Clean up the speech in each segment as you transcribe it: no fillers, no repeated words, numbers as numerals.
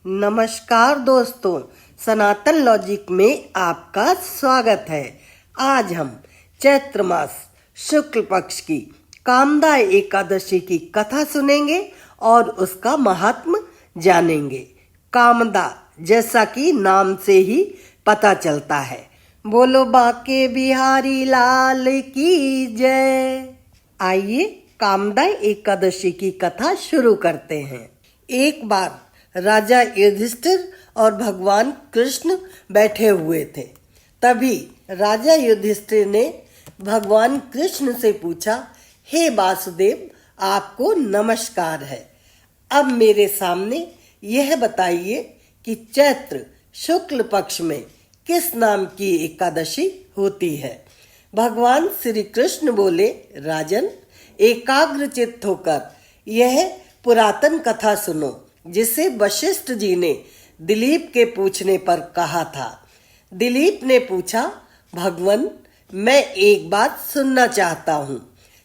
नमस्कार दोस्तों, सनातन लॉजिक में आपका स्वागत है। आज हम चैत्र मास शुक्ल पक्ष की कामदा एकादशी की कथा सुनेंगे और उसका महात्म जानेंगे। कामदा जैसा कि नाम से ही पता चलता है। बोलो बाके बिहारी लाल की जय। आइए कामदा एकादशी की कथा शुरू करते हैं। एक बार राजा युधिष्ठिर और भगवान कृष्ण बैठे हुए थे। तभी राजा युधिष्ठिर ने भगवान कृष्ण से पूछा, हे वासुदेव, आपको नमस्कार है। अब मेरे सामने यह बताइए कि चैत्र शुक्ल पक्ष में किस नाम की एकादशी होती है। भगवान श्री कृष्ण बोले, राजन, एकाग्र चित्त होकर यह पुरातन कथा सुनो, जिसे वशिष्ठ जी ने दिलीप के पूछने पर कहा था। दिलीप ने पूछा, भगवन, मैं एक बात सुनना चाहता हूँ।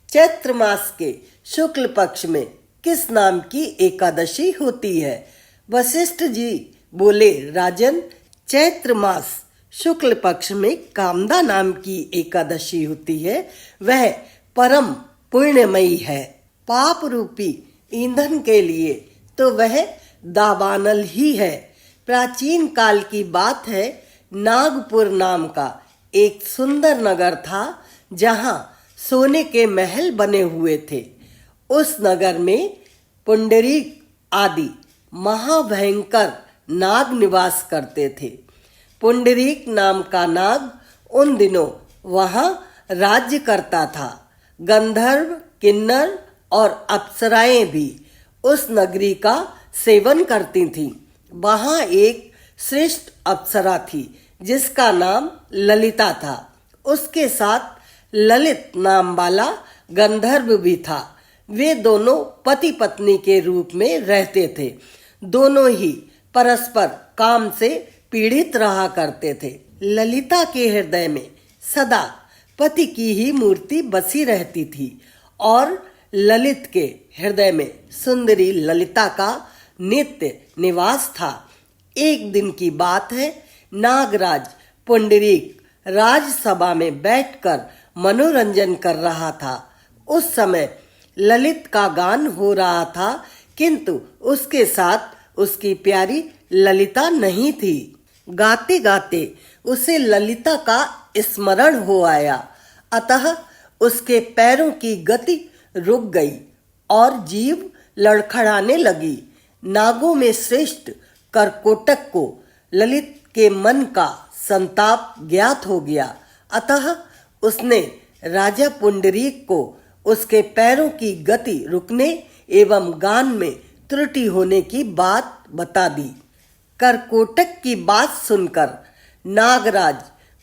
चैत्र मास के शुक्ल पक्ष में किस नाम की एकादशी होती है। वशिष्ठ जी बोले, राजन, चैत्र मास शुक्ल पक्ष में कामदा नाम की एकादशी होती है। वह परम पुण्यमयी है। पाप रूपी ईंधन के लिए तो वह दावानल ही है। प्राचीन काल की बात है, नागपुर नाम का एक सुंदर नगर था, जहां सोने के महल बने हुए थे। उस नगर में पुंडरीक आदि महाभयंकर नाग निवास करते थे। पुंडरीक नाम का नाग उन दिनों वहां राज्य करता था। गंधर्व, किन्नर और अप्सराएं भी उस नगरी का सेवन करती थीं। वहां एक श्रेष्ठ अप्सरा थी जिसका नाम ललिता था। उसके साथ ललित नाम वाला गंधर्व भी था। वे दोनों पति पत्नी के रूप में रहते थे। दोनों ही परस्पर काम से पीड़ित रहा करते थे। ललिता के हृदय में सदा पति की ही मूर्ति बसी रहती थी और ललित के हृदय में सुंदरी ललिता का नित्य निवास था। एक दिन की बात है, नागराज पुंडरीक राजसभा में बैठकर मनोरंजन कर रहा था। उस समय ललित का गान हो रहा था, किंतु उसके साथ उसकी प्यारी ललिता नहीं थी। गाते गाते उसे ललिता का स्मरण हो आया, अतः उसके पैरों की गति रुक गई और जीभ लड़खड़ाने लगी। नागों में श्रेष्ठ करकोटक को ललित के मन का संताप ज्ञात हो गया, अतः उसने राजा पुंडरीक को उसके पैरों की गति रुकने एवं गान में त्रुटि होने की बात बता दी। करकोटक की बात सुनकर नागराज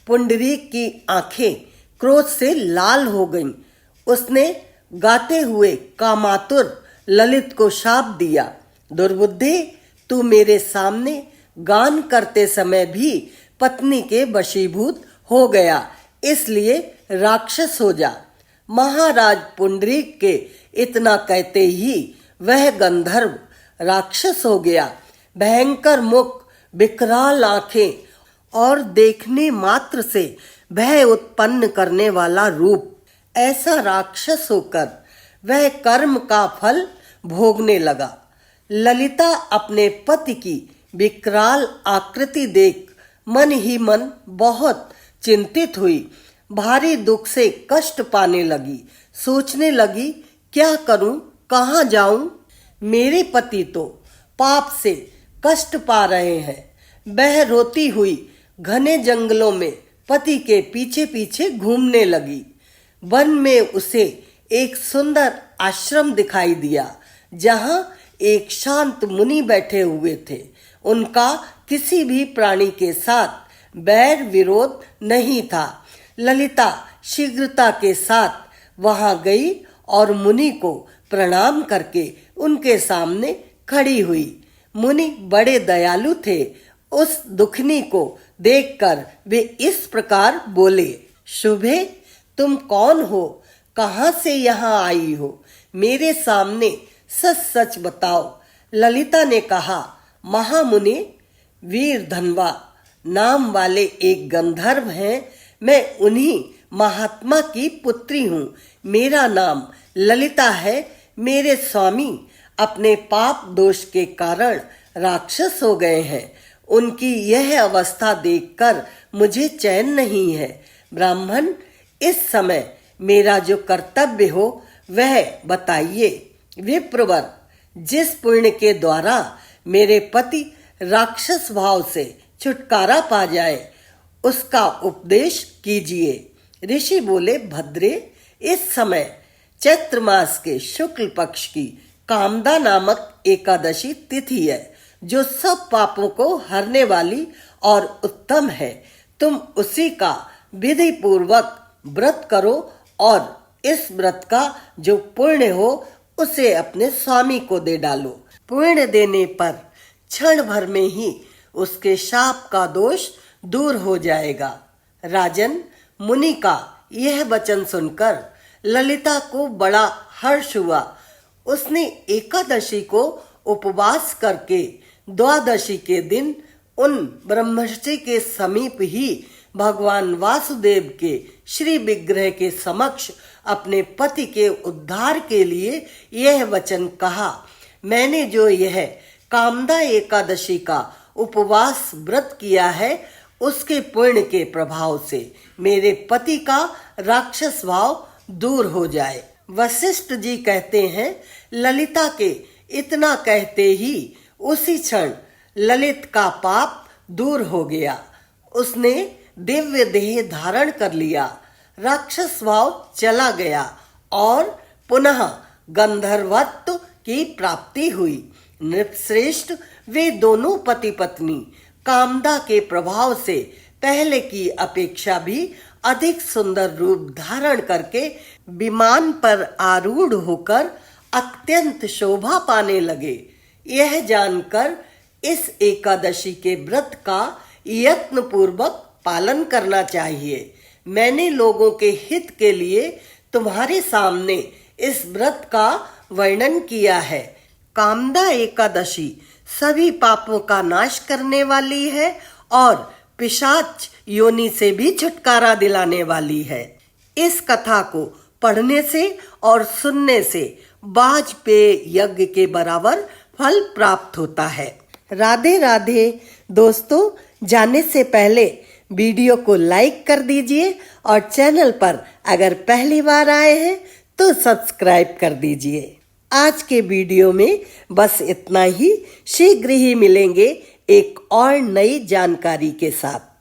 पुंडरीक की आंखें क्रोध से लाल हो गईं। उसने गाते हुए कामातुर ललित को शाप दिया, दुर्बुद्धे, तू मेरे सामने गान करते समय भी पत्नी के वशीभूत हो गया, इसलिए राक्षस हो जा। महाराज पुंडरीक के इतना कहते ही वह गंधर्व राक्षस हो गया। भयंकर मुख, विकराल आंखें और देखने मात्र से भय उत्पन्न करने वाला रूप, ऐसा राक्षस होकर वह कर्म का फल भोगने लगा। ललिता अपने पति की विकराल आकृति देख मन ही मन बहुत चिंतित हुई। भारी दुख से कष्ट पाने लगी। सोचने लगी, क्या करूं, कहां जाऊं। मेरे पति तो पाप से कष्ट पा रहे हैं। वह रोती हुई घने जंगलों में पति के पीछे पीछे घूमने लगी। वन में उसे एक सुंदर आश्रम दिखाई दिया, जहां एक शांत मुनि बैठे हुए थे। उनका किसी भी प्राणी के साथ बैर विरोध नहीं था। ललिता शीघ्रता के साथ वहां गई और मुनि को प्रणाम करके उनके सामने खड़ी हुई। मुनि बड़े दयालु थे। उस दुखनी को देखकर वे इस प्रकार बोले, शुभे, तुम कौन हो, कहाँ से यहाँ आई हो, मेरे सामने सच सच बताओ। ललिता ने कहा, महामुनि वीरधनवा नाम वाले एक गंधर्व हैं। मैं उन्हीं महात्मा की पुत्री हूँ। मेरा नाम ललिता है। मेरे स्वामी अपने पाप दोष के कारण राक्षस हो गए हैं। उनकी यह अवस्था देखकर मुझे चैन नहीं है। ब्राह्मण, इस समय मेरा जो कर्तव्य हो वह बताइए। विप्रवर, जिस पुण्य के द्वारा मेरे पति राक्षस भाव से छुटकारा पा जाए उसका उपदेश कीजिए। ऋषि बोले, भद्रे, इस समय चैत्र मास के शुक्ल पक्ष की कामदा नामक एकादशी तिथि है, जो सब पापों को हरने वाली और उत्तम है। तुम उसी का विधि पूर्वक व्रत करो और इस व्रत का जो पुण्य हो उसे अपने स्वामी को दे डालो। पुण्य देने पर क्षण भर में ही उसके शाप का दोष दूर हो जाएगा। राजन, मुनि का यह वचन सुनकर ललिता को बड़ा हर्ष हुआ। उसने एकादशी को उपवास करके द्वादशी के दिन उन ब्रह्मर्षि के समीप ही भगवान वासुदेव के श्री विग्रह के समक्ष अपने पति के उद्धार के लिए यह वचन कहा। मैंने जो यह कामदा एकादशी का उपवास व्रत किया है उसके पुण्य के प्रभाव से मेरे पति का राक्षस भाव दूर हो जाए। वशिष्ठ जी कहते हैं, ललिता के इतना कहते ही उसी क्षण ललित का पाप दूर हो गया। उसने दिव्य देह धारण कर लिया, राक्षस भाव चला गया और पुनः गंधर्वत्व की प्राप्ति हुई। नृपश्रेष्ठ, वे दोनों पति पत्नी कामदा के प्रभाव से पहले की अपेक्षा भी अधिक सुंदर रूप धारण करके विमान पर आरूढ़ होकर अत्यंत शोभा पाने लगे। यह जानकर इस एकादशी के व्रत का यत्न पूर्वक पालन करना चाहिए। मैंने लोगों के हित के लिए तुम्हारे सामने इस व्रत का वर्णन किया है। कामदा एकादशी सभी पापों का नाश करने वाली है और पिशाच योनि से भी छुटकारा दिलाने वाली है। इस कथा को पढ़ने से और सुनने से वाजपेय यज्ञ के बराबर फल प्राप्त होता है। राधे राधे दोस्तों, जाने से पहले वीडियो को लाइक कर दीजिए और चैनल पर अगर पहली बार आए हैं तो सब्सक्राइब कर दीजिए। आज के वीडियो में बस इतना ही। शीघ्र ही मिलेंगे एक और नई जानकारी के साथ।